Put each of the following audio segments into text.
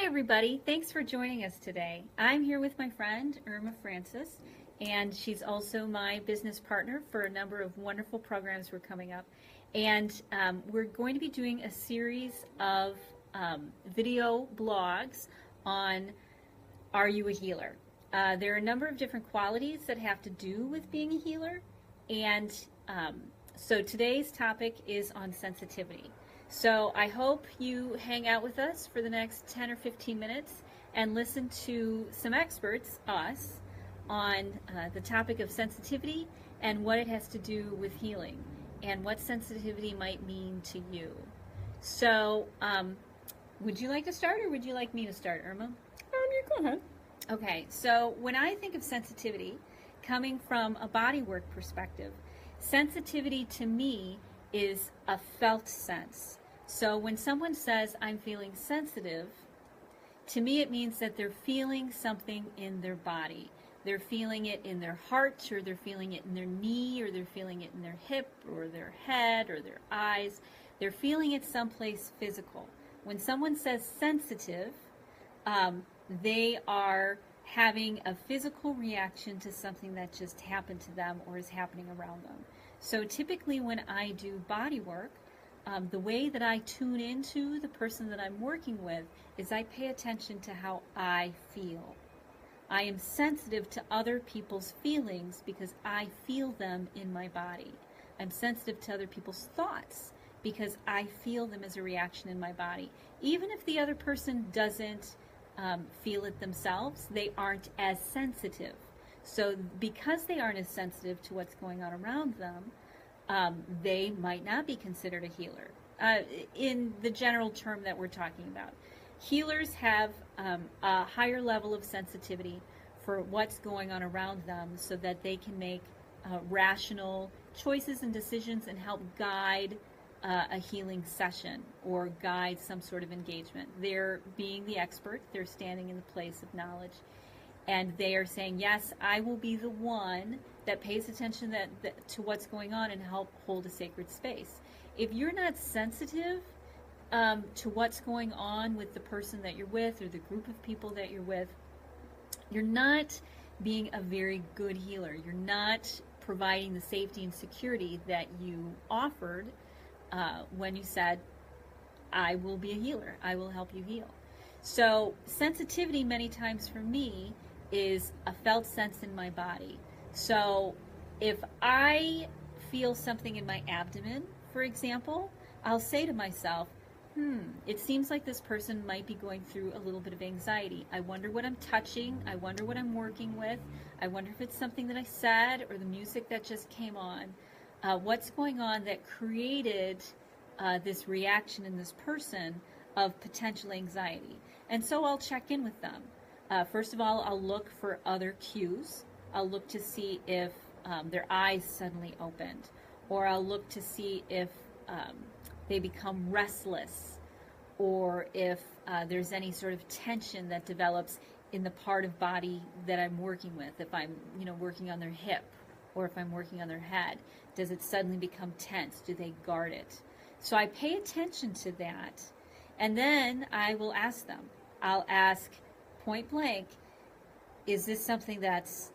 everybody. Thanks for joining us today. I'm here with my friend, Irma Francis, and she's also my business partner for a number of wonderful programs we're coming up. And we're going to be doing a series of video blogs on Are You a Healer? There are a number of different qualities that have to do with being a healer, and so today's topic is on sensitivity. So I hope you hang out with us for the next 10 or 15 minutes and listen to some experts, us, on the topic of sensitivity and what it has to do with healing and what sensitivity might mean to you. So would you like to start, or would you like me to start, Irma? You go ahead. Okay, so when I think of sensitivity, coming from a bodywork perspective, sensitivity to me is a felt sense. So when someone says, I'm feeling sensitive, to me it means that they're feeling something in their body. They're feeling it in their heart, or they're feeling it in their knee, or they're feeling it in their hip, or their head, or their eyes. They're feeling it someplace physical. When someone says sensitive, they are having a physical reaction to something that just happened to them or is happening around them. So typically when I do body work, the way that I tune into the person that I'm working with is I pay attention to how I feel. I am sensitive to other people's feelings because I feel them in my body. I'm sensitive to other people's thoughts because I feel them as a reaction in my body. Even if the other person doesn't feel it themselves, they aren't as sensitive. So because they aren't as sensitive to what's going on around them, they might not be considered a healer in the general term that we're talking about. Healers have a higher level of sensitivity for what's going on around them so that they can make rational choices and decisions and help guide a healing session or guide some sort of engagement. They're being the expert. They're standing in the place of knowledge. And they are saying, yes, I will be the one that pays attention to what's going on and help hold a sacred space. If you're not sensitive to what's going on with the person that you're with or the group of people that you're with, you're not being a very good healer. You're not providing the safety and security that you offered when you said, I will be a healer. I will help you heal. So sensitivity many times for me is a felt sense in my body. So if I feel something in my abdomen, for example, I'll say to myself, it seems like this person might be going through a little bit of anxiety. I wonder what I'm touching. I wonder what I'm working with. I wonder if it's something that I said or the music that just came on. What's going on that created this reaction in this person of potential anxiety? And so I'll check in with them. First of all, I'll look for other cues. I'll look to see if their eyes suddenly opened, or I'll look to see if they become restless, or if there's any sort of tension that develops in the part of body that I'm working with. If I'm, working on their hip, or if I'm working on their head, does it suddenly become tense? Do they guard it? So I pay attention to that, and then I will ask them. I'll ask point blank, is this something that's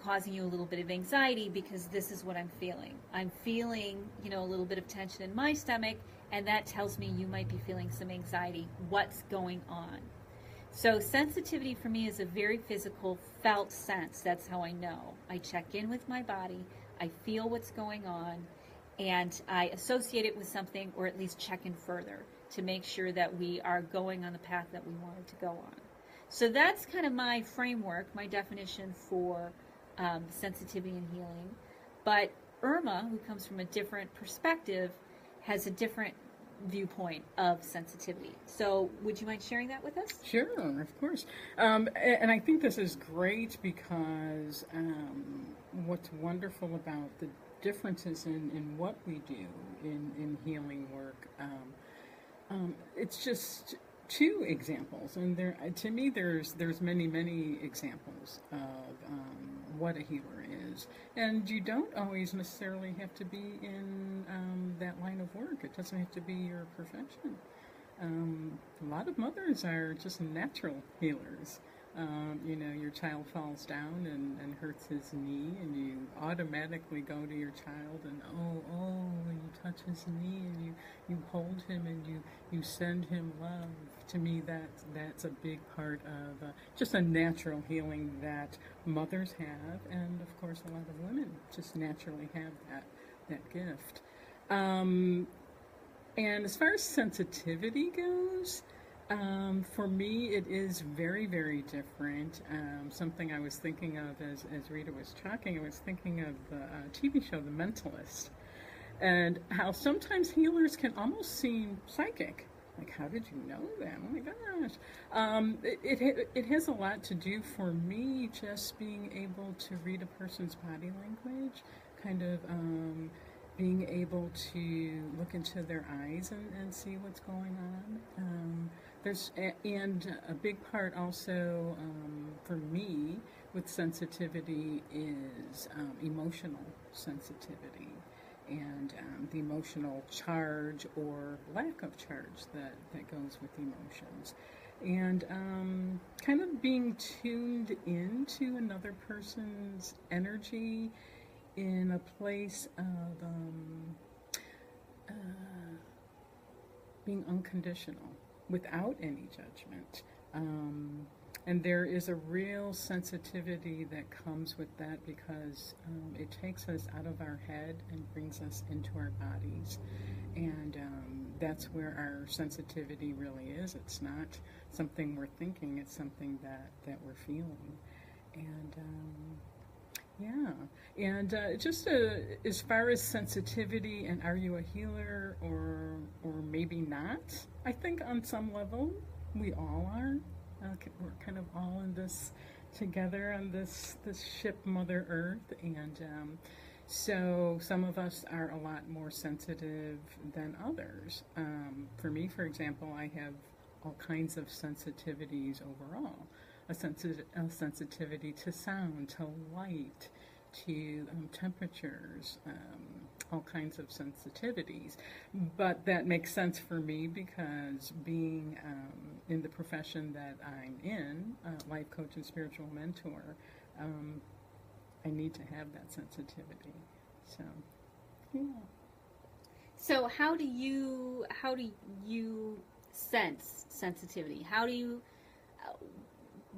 causing you a little bit of anxiety? Because this is what I'm feeling. I'm feeling, a little bit of tension in my stomach, and that tells me you might be feeling some anxiety. What's going on? So sensitivity for me is a very physical, felt sense. That's how I know. I check in with my body. I feel what's going on, and I associate it with something, or at least check in further to make sure that we are going on the path that we wanted to go on. So that's kind of my framework, my definition for sensitivity and healing. But Irma, who comes from a different perspective, has a different viewpoint of sensitivity. So would you mind sharing that with us? Sure, of course. And I think this is great because what's wonderful about the differences in what we do in healing work, it's just two examples, and to me there's many examples of what a healer is, and you don't always necessarily have to be in that line of work. It doesn't have to be your profession. A lot of mothers are just natural healers. Your child falls down and hurts his knee, and you automatically go to your child and and you touch his knee and you hold him and you send him love. To me, that's a big part of just a natural healing that mothers have, and of course, a lot of women just naturally have that gift. And as far as sensitivity goes, for me, it is very, very different. Something I was thinking of as Rita was talking, I was thinking of the TV show The Mentalist, and how sometimes healers can almost seem psychic. Like, how did you know that? Oh my gosh. It has a lot to do for me just being able to read a person's body language, kind of being able to look into their eyes and see what's going on. And a big part also for me with sensitivity is emotional sensitivity and the emotional charge or lack of charge that goes with emotions. And kind of being tuned into another person's energy in a place of being unconditional without any judgment. And there is a real sensitivity that comes with that because it takes us out of our head and brings us into our bodies. And that's where our sensitivity really is. It's not something we're thinking, it's something that we're feeling. And just as far as sensitivity and are you a healer or maybe not, I think on some level we all are. We're kind of all in this together on this ship, Mother Earth, and so some of us are a lot more sensitive than others. For me, for example, I have all kinds of sensitivities overall. A sensitivity to sound, to light, to temperatures, all kinds of sensitivities. But that makes sense for me because being in the profession that I'm in, life coach and spiritual mentor, I need to have that sensitivity. So, yeah. So how do you sense sensitivity?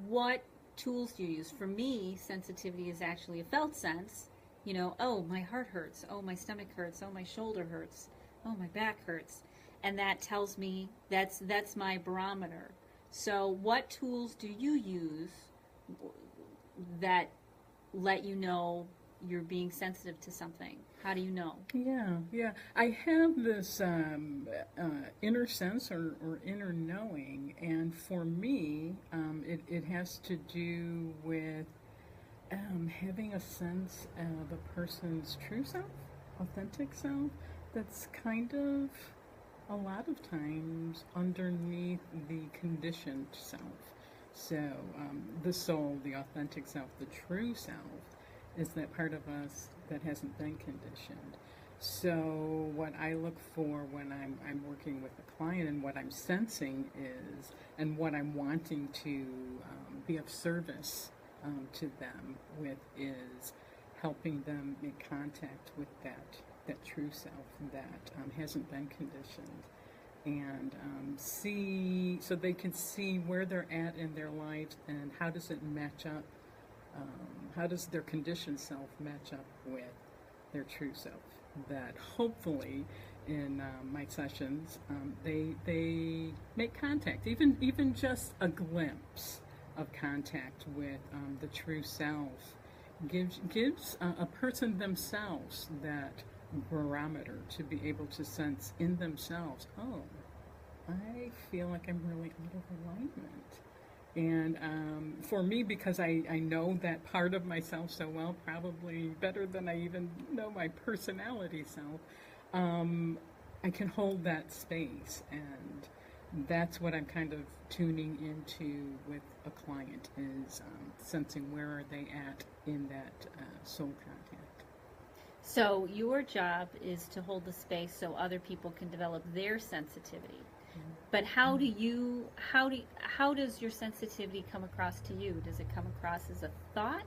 What tools do you use? For me, sensitivity is actually a felt sense. Oh, my heart hurts. Oh, my stomach hurts. Oh, my shoulder hurts. Oh, my back hurts. And that tells me that's my barometer. So what tools do you use that let you know you're being sensitive to something? How do you know? Yeah. I have this inner sense or inner knowing, and for me, it has to do with having a sense of a person's true self, authentic self, that's kind of a lot of times underneath the conditioned self. So the soul, the authentic self, the true self, is that part of us that hasn't been conditioned. So what I look for when I'm working with a client and what I'm sensing is, and what I'm wanting to be of service to them with, is helping them make contact with that true self that hasn't been conditioned, and see, so they can see where they're at in their lives and how does it match up. How does their conditioned self match up with their true self? That hopefully in my sessions they make contact, even just a glimpse of contact with the true self gives a person themselves that barometer to be able to sense in themselves, oh, I feel like I'm really out of alignment. And for me, because I know that part of myself so well, probably better than I even know my personality self, I can hold that space. And that's what I'm kind of tuning into with a client, is sensing where are they at in that soul contact. So your job is to hold the space so other people can develop their sensitivity. But how does your sensitivity come across to you? Does it come across as a thought?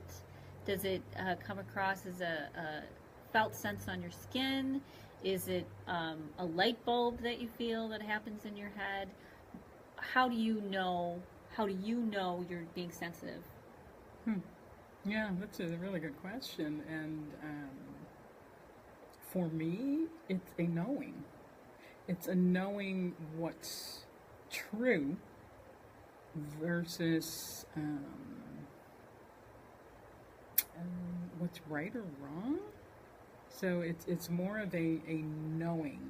Does it come across as a felt sense on your skin? Is it a light bulb that you feel that happens in your head? How do you know you're being sensitive? Yeah, that's a really good question. And for me, it's a knowing. It's a knowing what's true versus what's right or wrong. So it's more of a knowing,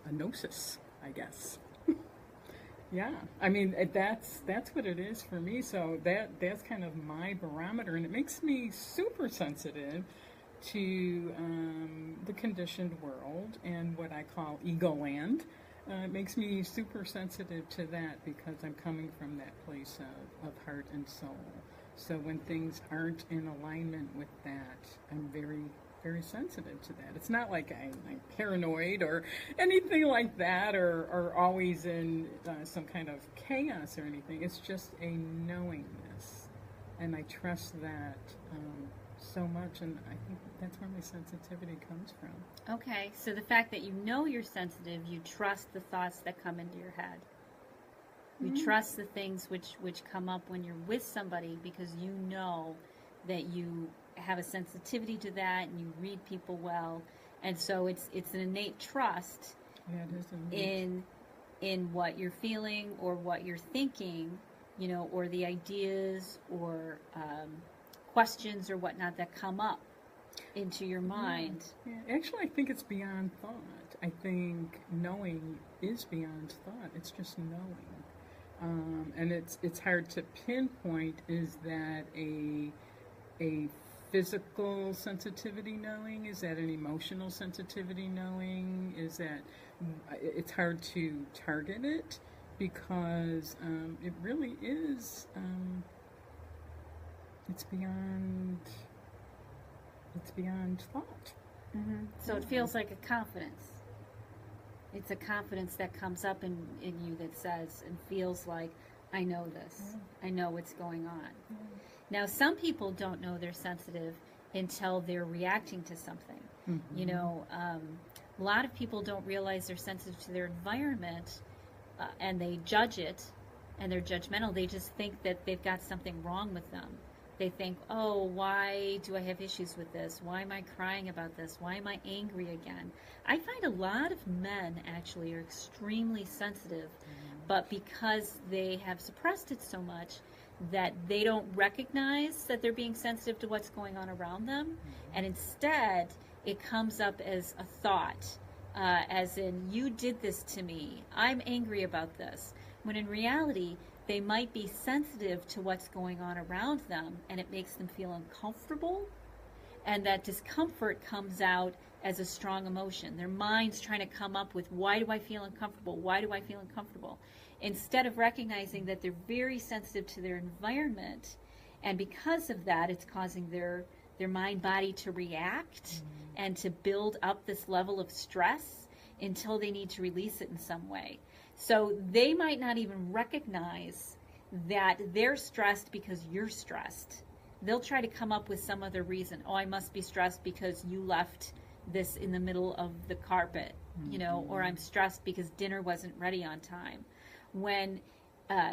a gnosis, I guess. Yeah, I mean that's what it is for me. So that's kind of my barometer, and it makes me super sensitive to the conditioned world and what I call ego land. It makes me super sensitive to that because I'm coming from that place of heart and soul. So when things aren't in alignment with that, I'm very, very sensitive to that. It's not like I'm paranoid or anything like that, or always in some kind of chaos or anything. It's just a knowingness, and I trust that so much, and I think that's where my sensitivity comes from. Okay, so the fact that you know you're sensitive, you trust the thoughts that come into your head. You trust the things which come up when you're with somebody because you know that you have a sensitivity to that and you read people well, and so it's an innate trust in what you're feeling or what you're thinking, or the ideas or questions or whatnot that come up into your mind. Yeah. Actually, I think it's beyond thought. I think knowing is beyond thought. It's just knowing. And it's hard to pinpoint. Is that a physical sensitivity knowing? Is that an emotional sensitivity knowing? Is that it's hard to target it because it really is. It's beyond thought. Mm-hmm. So it feels like a confidence. It's a confidence that comes up in you that says and feels like, I know this. I know what's going on. Now, some people don't know they're sensitive until they're reacting to something. A lot of people don't realize they're sensitive to their environment, and they judge it, and they're judgmental. They just think that they've got something wrong with them. They think, oh, why do I have issues with this? Why am I crying about this? Why am I angry again? I find a lot of men actually are extremely sensitive, but because they have suppressed it so much that they don't recognize that they're being sensitive to what's going on around them, and instead it comes up as a thought, as in, you did this to me, I'm angry about this, when in reality, they might be sensitive to what's going on around them, and it makes them feel uncomfortable, and that discomfort comes out as a strong emotion. Their mind's trying to come up with, why do I feel uncomfortable? Why do I feel uncomfortable? Instead of recognizing that they're very sensitive to their environment, and because of that, it's causing their mind-body to react and to build up this level of stress until they need to release it in some way. So they might not even recognize that they're stressed because you're stressed. They'll try to come up with some other reason. Oh, I must be stressed because you left this in the middle of the carpet, or I'm stressed because dinner wasn't ready on time. When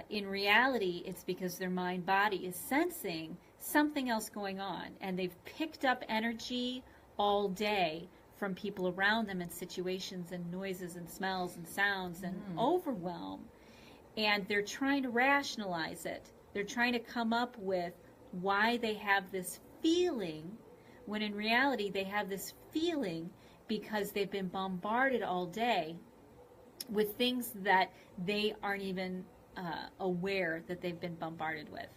in reality, it's because their mind-body is sensing something else going on, and they've picked up energy all day from people around them and situations and noises and smells and sounds and overwhelm, and they're trying to rationalize it. They're trying to come up with why they have this feeling, when in reality they have this feeling because they've been bombarded all day with things that they aren't even aware that they've been bombarded with.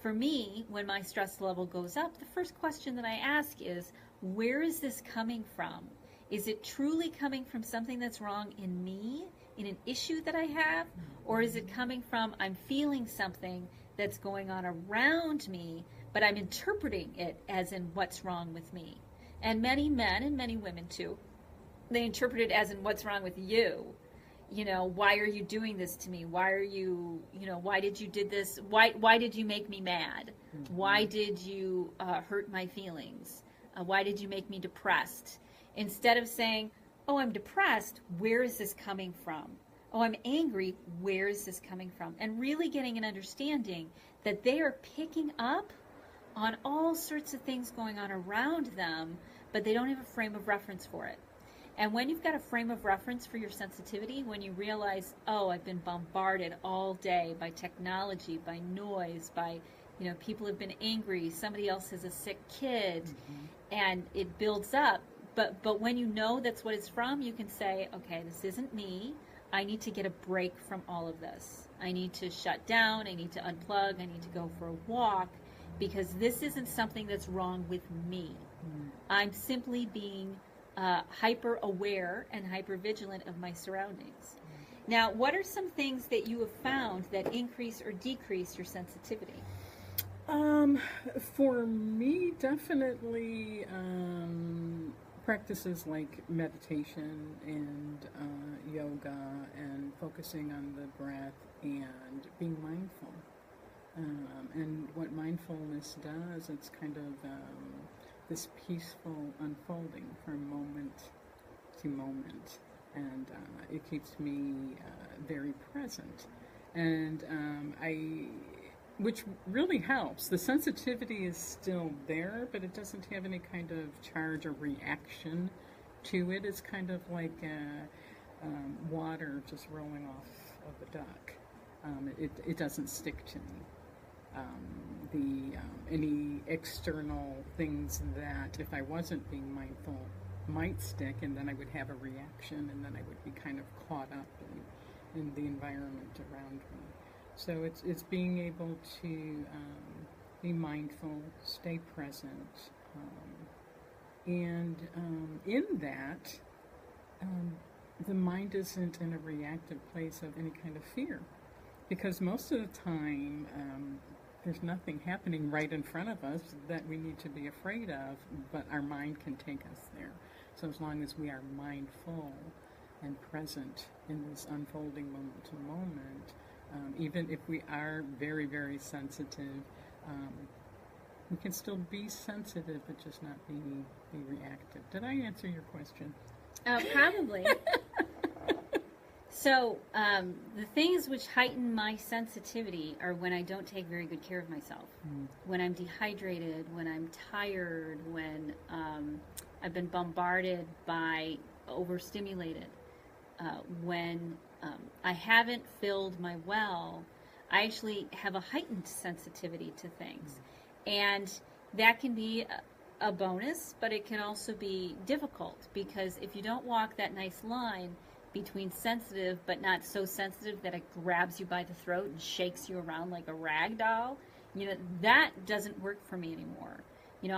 For me, when my stress level goes up, the first question that I ask is, where is this coming from? Is it truly coming from something that's wrong in me, in an issue that I have? Or is it coming from, I'm feeling something that's going on around me, but I'm interpreting it as in what's wrong with me? And many men and many women too, they interpret it as in what's wrong with you. why are you doing this to me? Why are you, why did you did this? Why did you make me mad? Mm-hmm. Why did you hurt my feelings? Why did you make me depressed? Instead of saying, oh, I'm depressed, where is this coming from? Oh, I'm angry, where is this coming from? And really getting an understanding that they are picking up on all sorts of things going on around them, but they don't have a frame of reference for it. And when you've got a frame of reference for your sensitivity, when you realize, oh, I've been bombarded all day by technology, by noise, by, people have been angry, somebody else has a sick kid, and it builds up. But when you know that's what it's from, you can say, okay, this isn't me. I need to get a break from all of this. I need to shut down. I need to unplug. I need to go for a walk, because this isn't something that's wrong with me. I'm simply being hyper aware and hyper vigilant of my surroundings. Now, what are some things that you have found that increase or decrease your sensitivity? For me, definitely practices like meditation and yoga and focusing on the breath and being mindful. And what mindfulness does, it's kind of this peaceful unfolding from moment to moment, and it keeps me very present. And which really helps. The sensitivity is still there, but it doesn't have any kind of charge or reaction to it. It's kind of like water just rolling off of a duck. It doesn't stick to me. Any external things that, if I wasn't being mindful, might stick, and then I would have a reaction, and then I would be kind of caught up in the environment around me. So it's being able to be mindful, stay present, and in that, the mind isn't in a reactive place of any kind of fear, because most of the time there's nothing happening right in front of us that we need to be afraid of, but our mind can take us there. So as long as we are mindful and present in this unfolding moment to moment, even if we are very, very sensitive, we can still be sensitive, but just not be reactive. Did I answer your question? Probably. So the things which heighten my sensitivity are when I don't take very good care of myself, when I'm dehydrated, when I'm tired, when I've been bombarded by overstimulated, when I haven't filled my well. I actually have a heightened sensitivity to things. And that can be a bonus, but it can also be difficult, because if you don't walk that nice line between sensitive but not so sensitive that it grabs you by the throat and shakes you around like a rag doll, that doesn't work for me anymore.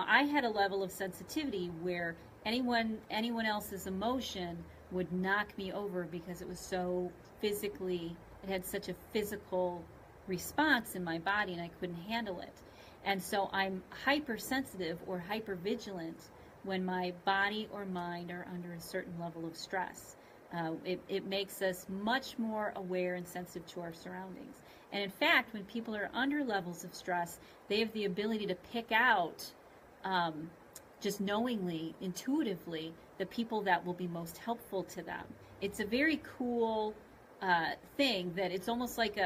I had a level of sensitivity where anyone else's emotion would knock me over, because it was so physically, it had such a physical response in my body, and I couldn't handle it. And so I'm hypersensitive or hypervigilant when my body or mind are under a certain level of stress. It makes us much more aware and sensitive to our surroundings. And in fact, when people are under levels of stress, they have the ability to pick out, just knowingly, intuitively, the people that will be most helpful to them. It's a very cool thing that it's almost like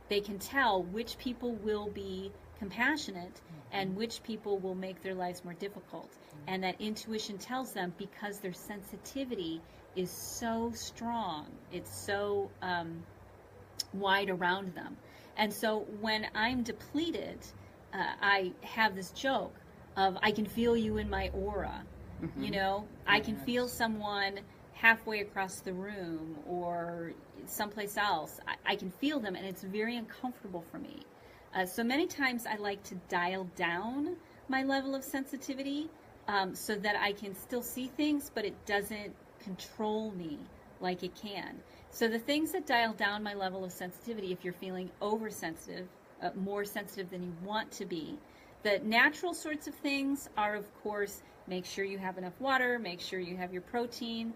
they can tell which people will be compassionate and which people will make their lives more difficult. And that intuition tells them, because their sensitivity is so strong, it's so wide around them. And so when I'm depleted, I have this joke of, I can feel you in my aura. I can feel someone halfway across the room or someplace else. I can feel them, and it's very uncomfortable for me. So many times I like to dial down my level of sensitivity so that I can still see things, but it doesn't control me like it can. So the things that dial down my level of sensitivity, if you're feeling oversensitive, more sensitive than you want to be, the natural sorts of things are, of course, make sure you have enough water, make sure you have your protein,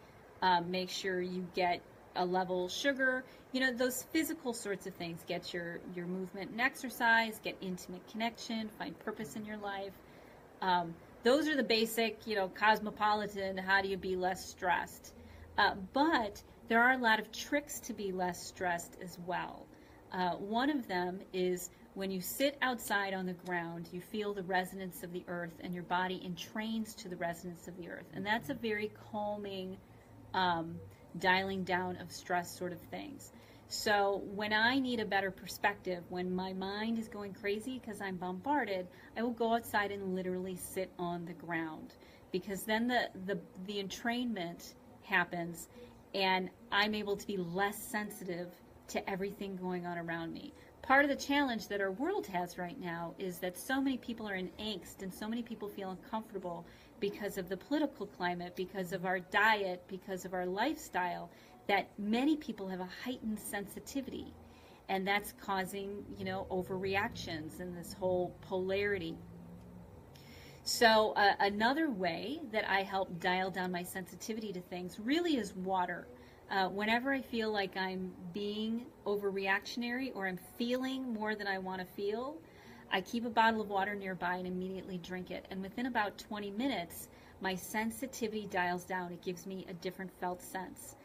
make sure you get a level sugar, those physical sorts of things. Get your movement and exercise, get intimate connection, find purpose in your life. Those are the basic, cosmopolitan, how do you be less stressed? But there are a lot of tricks to be less stressed as well. One of them is when you sit outside on the ground, you feel the resonance of the earth and your body entrains to the resonance of the earth. And that's a very calming, dialing down of stress sort of things. So when I need a better perspective, when my mind is going crazy because I'm bombarded, I will go outside and literally sit on the ground, because then the entrainment happens and I'm able to be less sensitive to everything going on around me. Part of the challenge that our world has right now is that so many people are in angst and so many people feel uncomfortable because of the political climate, because of our diet, because of our lifestyle, that many people have a heightened sensitivity. And that's causing, overreactions and this whole polarity. So another way that I help dial down my sensitivity to things really is water. Whenever I feel like I'm being overreactionary or I'm feeling more than I want to feel, I keep a bottle of water nearby and immediately drink it. And within about 20 minutes, my sensitivity dials down. It gives me a different felt sense.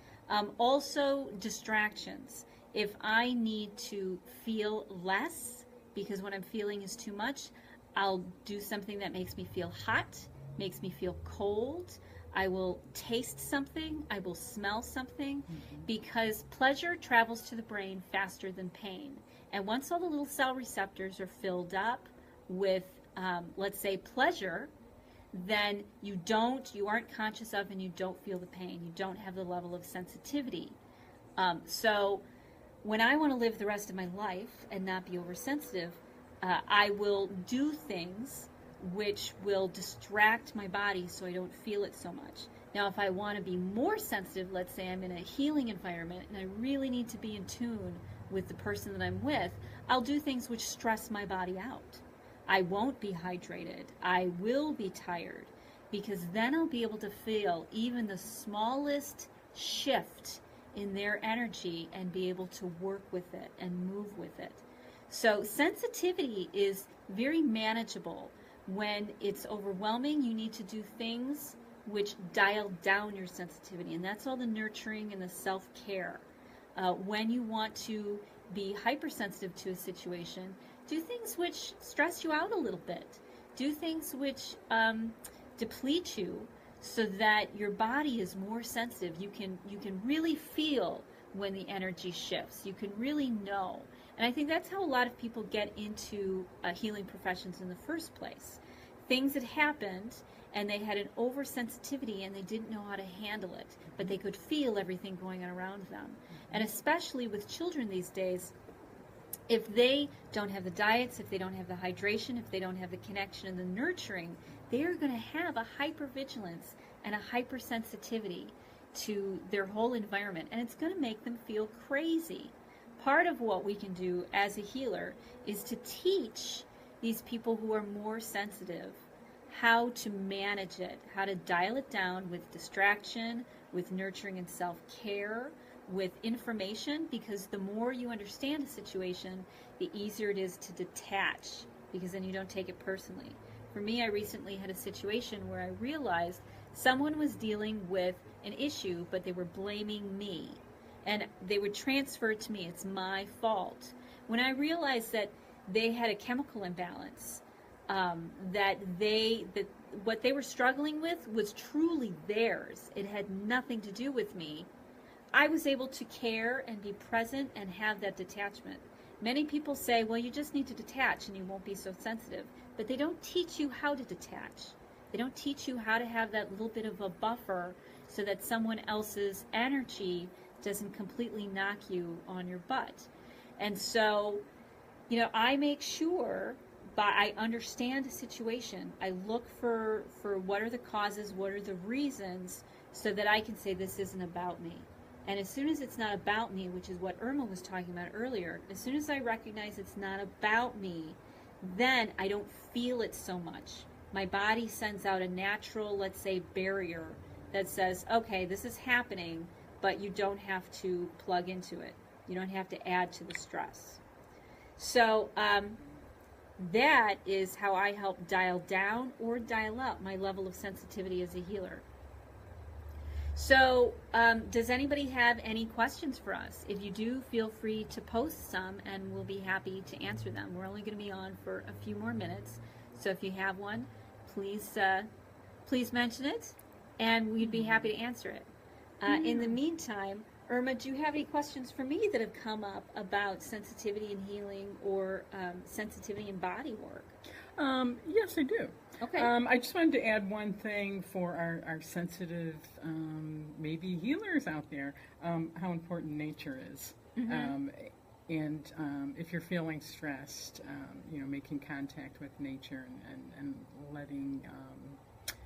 Also, distractions. If I need to feel less because what I'm feeling is too much, I'll do something that makes me feel hot, makes me feel cold. I will taste something, I will smell something, because pleasure travels to the brain faster than pain. And once all the little cell receptors are filled up with, let's say, pleasure, then you aren't conscious of and you don't feel the pain. You don't have the level of sensitivity. So when I want to live the rest of my life and not be oversensitive, I will do things which will distract my body so I don't feel it so much. Now, if I want to be more sensitive, let's say I'm in a healing environment and I really need to be in tune with the person that I'm with, I'll do things which stress my body out. I won't be hydrated. I will be tired, because then I'll be able to feel even the smallest shift in their energy and be able to work with it and move with it. So sensitivity is very manageable. When it's overwhelming, you need to do things which dial down your sensitivity, and that's all the nurturing and the self-care. When you want to be hypersensitive to a situation, do things which stress you out a little bit. Do things which deplete you so that your body is more sensitive. You can really feel when the energy shifts. You can really know. And I think that's how a lot of people get into healing professions in the first place. Things that happened and they had an oversensitivity and they didn't know how to handle it, but they could feel everything going on around them. And especially with children these days, if they don't have the diets, if they don't have the hydration, if they don't have the connection and the nurturing, they are going to have a hypervigilance and a hypersensitivity to their whole environment, and it's going to make them feel crazy. Part of what we can do as a healer is to teach these people who are more sensitive how to manage it, how to dial it down with distraction, with nurturing and self-care, with information, because the more you understand a situation, the easier it is to detach, because then you don't take it personally. For me, I recently had a situation where I realized someone was dealing with an issue, but they were blaming me. And they would transfer it to me. It's my fault. When I realized that they had a chemical imbalance, that what they were struggling with was truly theirs. It had nothing to do with me. I was able to care and be present and have that detachment. Many people say, well, you just need to detach and you won't be so sensitive. But they don't teach you how to detach. They don't teach you how to have that little bit of a buffer so that someone else's energy doesn't completely knock you on your butt. And so, I make sure I understand a situation. I look for what are the causes, what are the reasons, so that I can say this isn't about me. And as soon as it's not about me, which is what Irma was talking about earlier, as soon as I recognize it's not about me, then I don't feel it so much. My body sends out a natural, let's say, barrier that says, okay, this is happening, but you don't have to plug into it. You don't have to add to the stress. So that is how I help dial down or dial up my level of sensitivity as a healer. So does anybody have any questions for us? If you do, feel free to post some, and we'll be happy to answer them. We're only going to be on for a few more minutes, so if you have one, please mention it, and we'd be happy to answer it. In the meantime, Irma, do you have any questions for me that have come up about sensitivity and healing, or sensitivity and body work? Yes, I do. Okay. I just wanted to add one thing for our sensitive, maybe healers out there, how important nature is. And if you're feeling stressed, making contact with nature and letting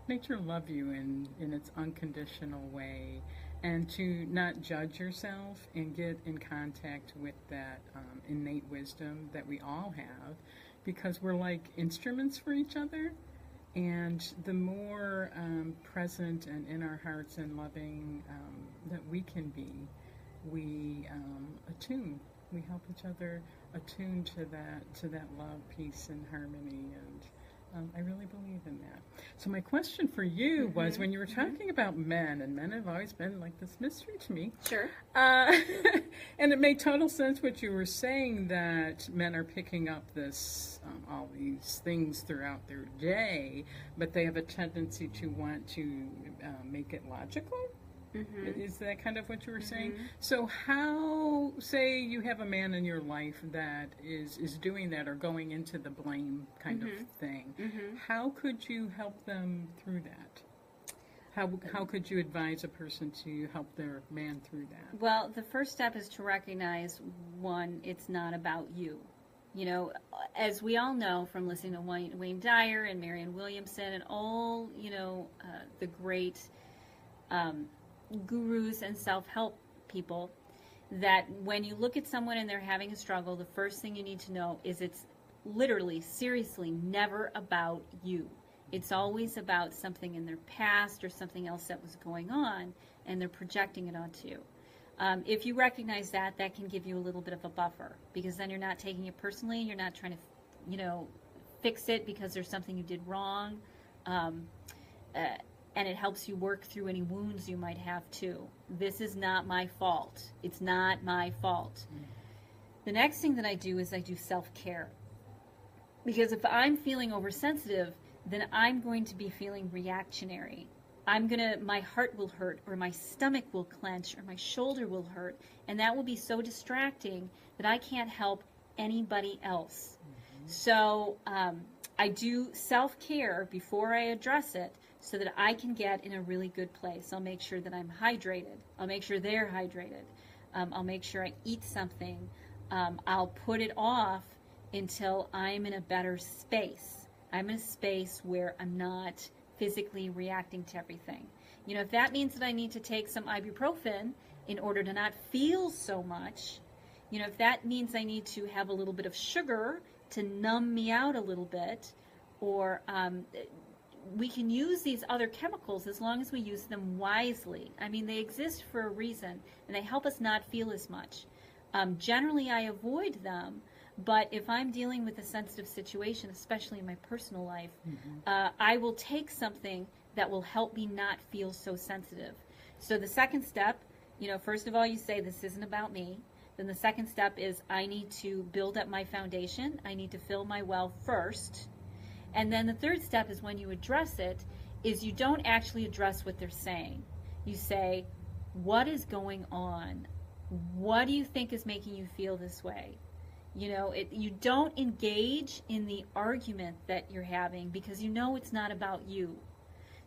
nature love you in its unconditional way, and to not judge yourself and get in contact with that innate wisdom that we all have, because we're like instruments for each other. And the more present and in our hearts and loving that we can be, we attune. We help each other attune to that love, peace, and harmony. And I really believe in that. So my question for you was, when you were talking about men, and men have always been like this mystery to me. Sure. And it made total sense what you were saying, that men are picking up this, all these things throughout their day, but they have a tendency to want to make it logical. Is that kind of what you were saying? So how, say you have a man in your life that is doing that, or going into the blame kind of thing, how could you help them through that? How could you advise a person to help their man through that? Well, the first step is to recognize, one, it's not about you. You know, as we all know from listening to Wayne Dyer and Marianne Williamson and all, the great gurus and self-help people, that when you look at someone and they're having a struggle, the first thing you need to know is it's literally, seriously, never about you. It's always about something in their past or something else that was going on, and they're projecting it onto you. If you recognize that, that can give you a little bit of a buffer, because then you're not taking it personally. You're not trying to, fix it because there's something you did wrong. And it helps you work through any wounds you might have too. This is not my fault. It's not my fault. The next thing that I do is I do self-care. Because if I'm feeling oversensitive, then I'm going to be feeling reactionary. My heart will hurt, or my stomach will clench, or my shoulder will hurt, and that will be so distracting that I can't help anybody else. So I do self-care before I address it, so that I can get in a really good place. I'll make sure that I'm hydrated. I'll make sure they're hydrated. I'll make sure I eat something. I'll put it off until I'm in a better space. I'm in a space where I'm not physically reacting to everything. If that means that I need to take some ibuprofen in order to not feel so much, if that means I need to have a little bit of sugar to numb me out a little bit, or we can use these other chemicals as long as we use them wisely. I mean, they exist for a reason, and they help us not feel as much. Generally, I avoid them, but if I'm dealing with a sensitive situation, especially in my personal life, I will take something that will help me not feel so sensitive. So the second step, first of all, you say, this isn't about me. Then the second step is, I need to build up my foundation. I need to fill my well first. And then the third step is, when you address it, is you don't actually address what they're saying. You say, what is going on? What do you think is making you feel this way? You don't engage in the argument that you're having, because it's not about you.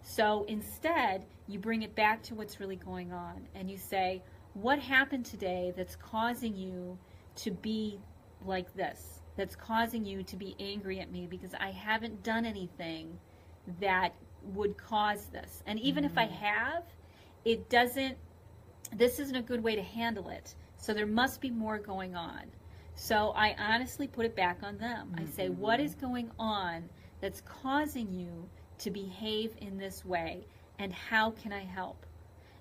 So instead, you bring it back to what's really going on, and you say, what happened today that's causing you to be like this? That's causing you to be angry at me because I haven't done anything that would cause this. And even if I have, this isn't a good way to handle it. So there must be more going on. So I honestly put it back on them. I say, what is going on that's causing you to behave in this way, and how can I help?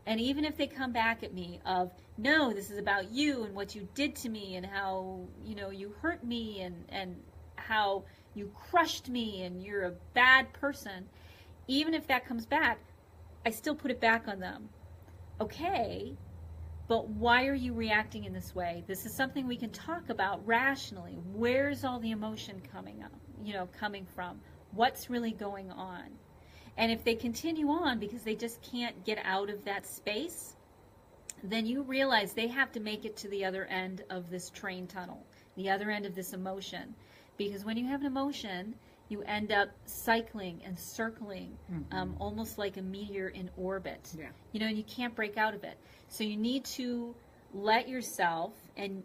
And even if they come back at me of, no, this is about you and what you did to me and how, you hurt me and how you crushed me and you're a bad person, even if that comes back, I still put it back on them. Okay, but why are you reacting in this way? This is something we can talk about rationally. Where's all the emotion coming from? What's really going on? And if they continue on because they just can't get out of that space, then you realize they have to make it to the other end of this train tunnel, the other end of this emotion. Because when you have an emotion, you end up cycling and circling, almost like a meteor in orbit. Yeah. And you can't break out of it. So you need to let yourself, and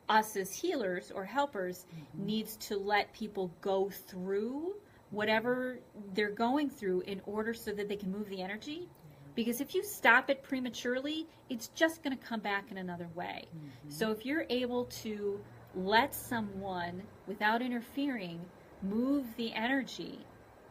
us as healers or helpers, needs to let people go through whatever they're going through in order so that they can move the energy. Because if you stop it prematurely, it's just going to come back in another way. So if you're able to let someone, without interfering, move the energy,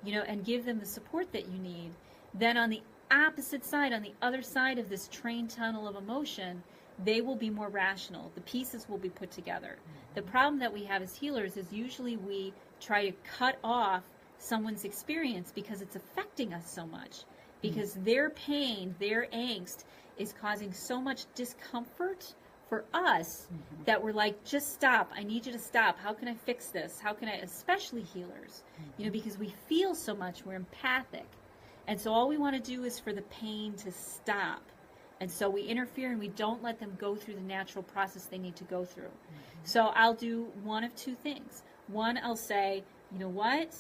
and give them the support that you need, then on the opposite side, on the other side of this train tunnel of emotion, they will be more rational. The pieces will be put together. The problem that we have as healers is usually we try to cut off someone's experience because it's affecting us so much, because their pain, their angst is causing so much discomfort for us that we're like, just stop. I need you to stop. How can I fix this? How can I, especially healers, because we feel so much, we're empathic. And so all we want to do is for the pain to stop. And so we interfere and we don't let them go through the natural process they need to go through. So I'll do one of two things. One, I'll say, you know what?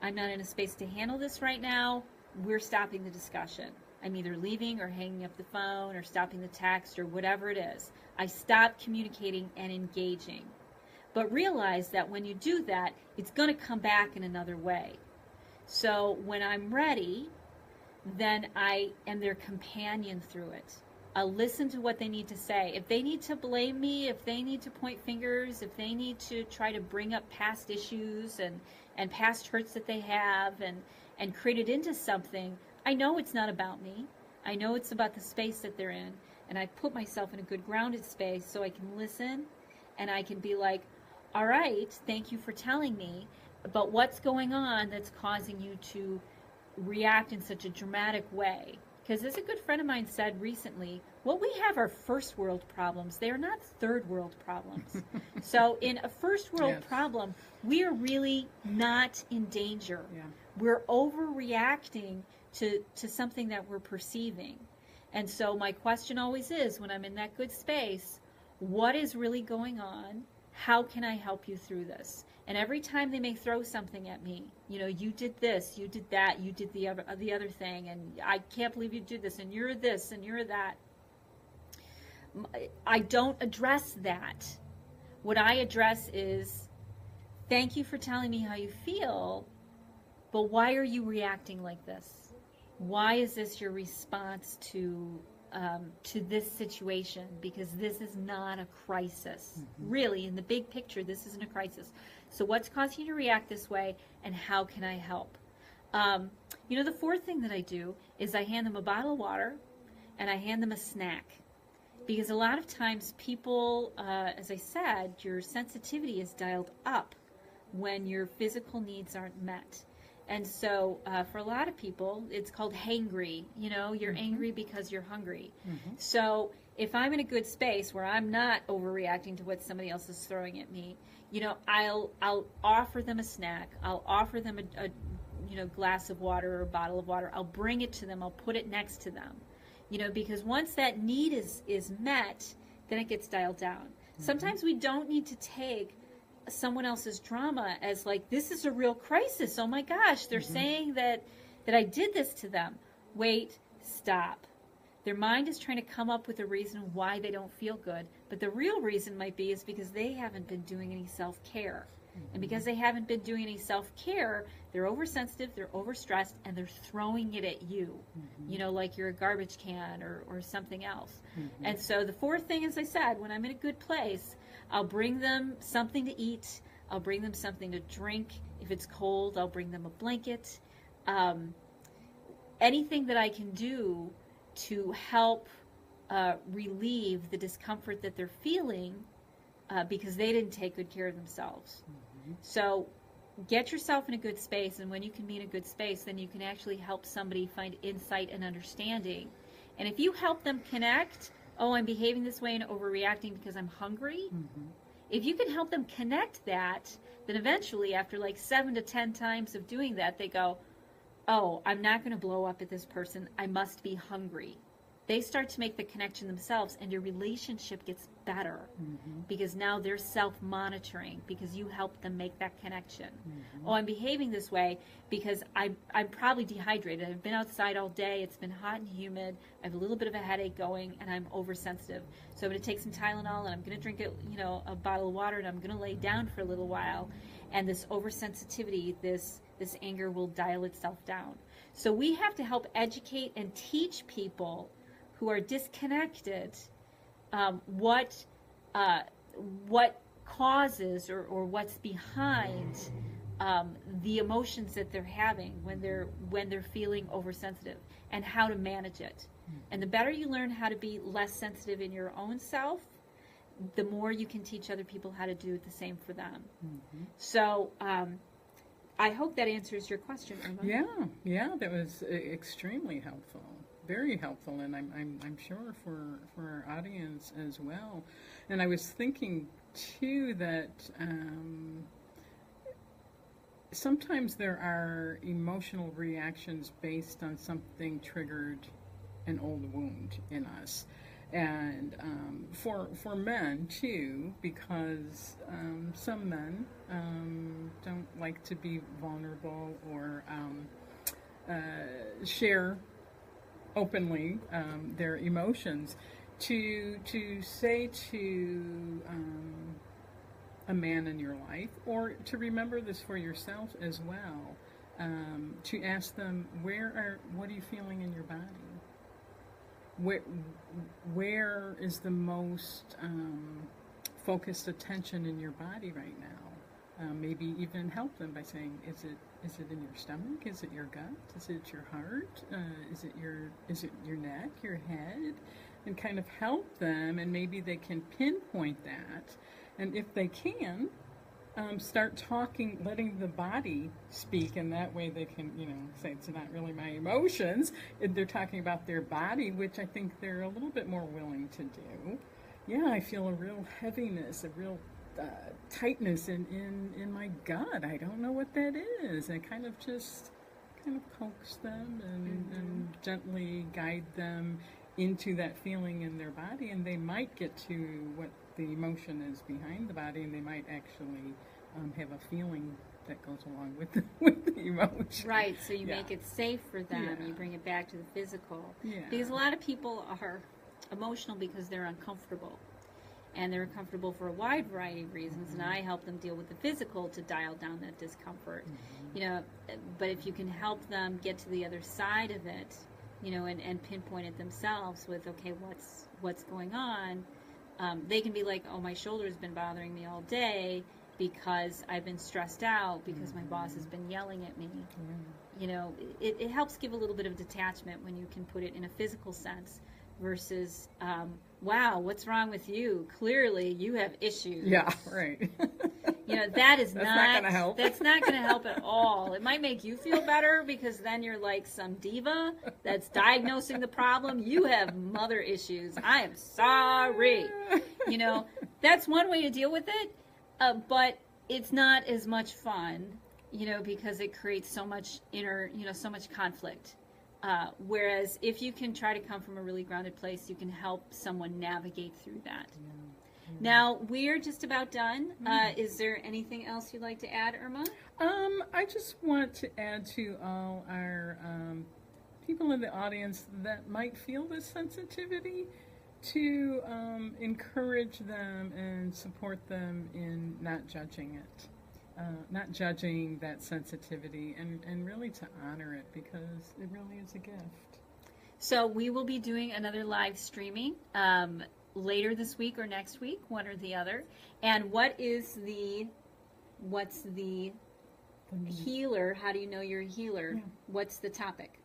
I'm not in a space to handle this right now. We're stopping the discussion. I'm either leaving or hanging up the phone or stopping the text or whatever it is. I stop communicating and engaging. But realize that when you do that, it's going to come back in another way. So when I'm ready, then I am their companion through it. I'll listen to what they need to say. If they need to blame me, if they need to point fingers, if they need to try to bring up past issues and past hurts that they have and create it into something, I know it's not about me. I know it's about the space that they're in. And I put myself in a good grounded space so I can listen and I can be like, all right, thank you for telling me, but what's going on that's causing you to react in such a dramatic way? Because as a good friend of mine said recently, what we have are first world problems. They are not third world problems. So in a first world problem, we are really not in danger. Yeah. We're overreacting to something that we're perceiving. And so my question always is, when I'm in that good space, what is really going on? How can I help you through this? And every time they may throw something at me, you did this, you did that, you did the other thing, and I can't believe you did this, and you're this, and you're that. I don't address that. What I address is, thank you for telling me how you feel, but why are you reacting like this? Why is this your response to this situation? Because this is not a crisis. Really, in the big picture, this isn't a crisis. So what's causing you to react this way, and how can I help? The fourth thing that I do is I hand them a bottle of water, and I hand them a snack. Because a lot of times people, as I said, your sensitivity is dialed up when your physical needs aren't met. And so for a lot of people, it's called hangry. You're angry because you're hungry. So if I'm in a good space where I'm not overreacting to what somebody else is throwing at me, I'll offer them a snack. I'll offer them a glass of water or a bottle of water. I'll bring it to them. I'll put it next to them. Because once that need is met, then it gets dialed down. Sometimes we don't need to take someone else's drama as like, this is a real crisis. Oh my gosh, they're saying that I did this to them. Wait, stop. Their mind is trying to come up with a reason why they don't feel good, but the real reason might be is because they haven't been doing any self-care. And because they haven't been doing any self-care, they're oversensitive, they're overstressed, and they're throwing it at you, like you're a garbage can or something else. And so the fourth thing, as I said, when I'm in a good place, I'll bring them something to eat. I'll bring them something to drink. If it's cold, I'll bring them a blanket. Anything that I can do to help relieve the discomfort that they're feeling because they didn't take good care of themselves. Mm-hmm. So get yourself in a good space, and when you can be in a good space, then you can actually help somebody find insight and understanding. And if you help them connect, oh, I'm behaving this way and overreacting because I'm hungry. Mm-hmm. If you can help them connect that, then eventually, after like 7 to 10 times of doing that, they go, oh, I'm not going to blow up at this person. I must be hungry. They start to make the connection themselves, and your relationship gets better because now they're self-monitoring because you help them make that connection. Oh, I'm behaving this way because I'm probably dehydrated. I've been outside all day. It's been hot and humid. I have a little bit of a headache going, and I'm oversensitive. So I'm going to take some Tylenol, and I'm going to drink a bottle of water, and I'm going to lay down for a little while. And this oversensitivity, this anger will dial itself down. So we have to help educate and teach people who are disconnected what causes or what's behind the emotions that they're having when they're feeling oversensitive, and how to manage it. And the better you learn how to be less sensitive in your own self, the more you can teach other people how to do the same for them. So I hope that answers your question, Irma. Yeah, that was extremely helpful. Very helpful, and I'm sure for our audience as well. And I was thinking too that sometimes there are emotional reactions based on something triggered an old wound in us, and for men too, because some men don't like to be vulnerable or share openly their emotions. To say to a man in your life, or to remember this for yourself as well, to ask them, what are you feeling in your body? Where is the most focused attention in your body right now? Maybe even help them by saying, is it in your stomach? Is it your gut? Is it your heart? Is it your neck, your head? And kind of help them, and maybe they can pinpoint that. And if they can, start talking, letting the body speak, and that way they can, say it's not really my emotions. They're talking about their body, which I think they're a little bit more willing to do. Yeah, I feel a real heaviness, a real tightness in my gut. I don't know what that is. And kind of coax them and gently guide them into that feeling in their body, and they might get to what the emotion is behind the body, and they might actually have a feeling that goes along with the emotion. Right, so you make it safe for them. You bring it back to the physical. Because a lot of people are emotional because they're uncomfortable. And they're uncomfortable for a wide variety of reasons, and I help them deal with the physical to dial down that discomfort. But if you can help them get to the other side of it, and pinpoint it themselves with, okay, what's going on, they can be like, oh, my shoulder's been bothering me all day because I've been stressed out because my boss has been yelling at me. It helps give a little bit of detachment when you can put it in a physical sense versus, wow, what's wrong with you? Clearly, you have issues. Yeah, right. That is that's not going to help. That's not going to help at all. It might make you feel better because then you're like some diva that's diagnosing the problem. You have mother issues. I am sorry. That's one way to deal with it, but it's not as much fun, because it creates so much so much conflict. Whereas if you can try to come from a really grounded place, you can help someone navigate through that. Now, we're just about done. Is there anything else you'd like to add, Irma? I just want to add to all our people in the audience that might feel this sensitivity to encourage them and support them in not judging it. Not judging that sensitivity, and really to honor it, because it really is a gift. So we will be doing another live streaming later this week or next week, one or the other. And what's the healer? How do you know you're a healer? What's the topic?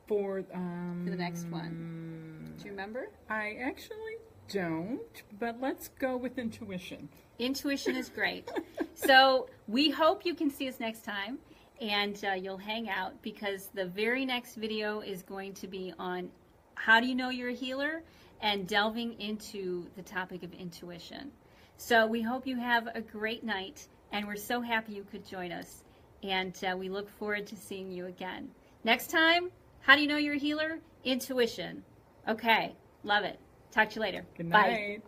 For the next one. Do you remember? I actually don't, but let's go with intuition. Intuition is great. So we hope you can see us next time, and you'll hang out, because the very next video is going to be on how do you know you're a healer, and delving into the topic of intuition. So we hope you have a great night, and we're so happy you could join us, and we look forward to seeing you again. Next time, how do you know you're a healer? Intuition. Okay, love it. Talk to you later. Good Bye. night.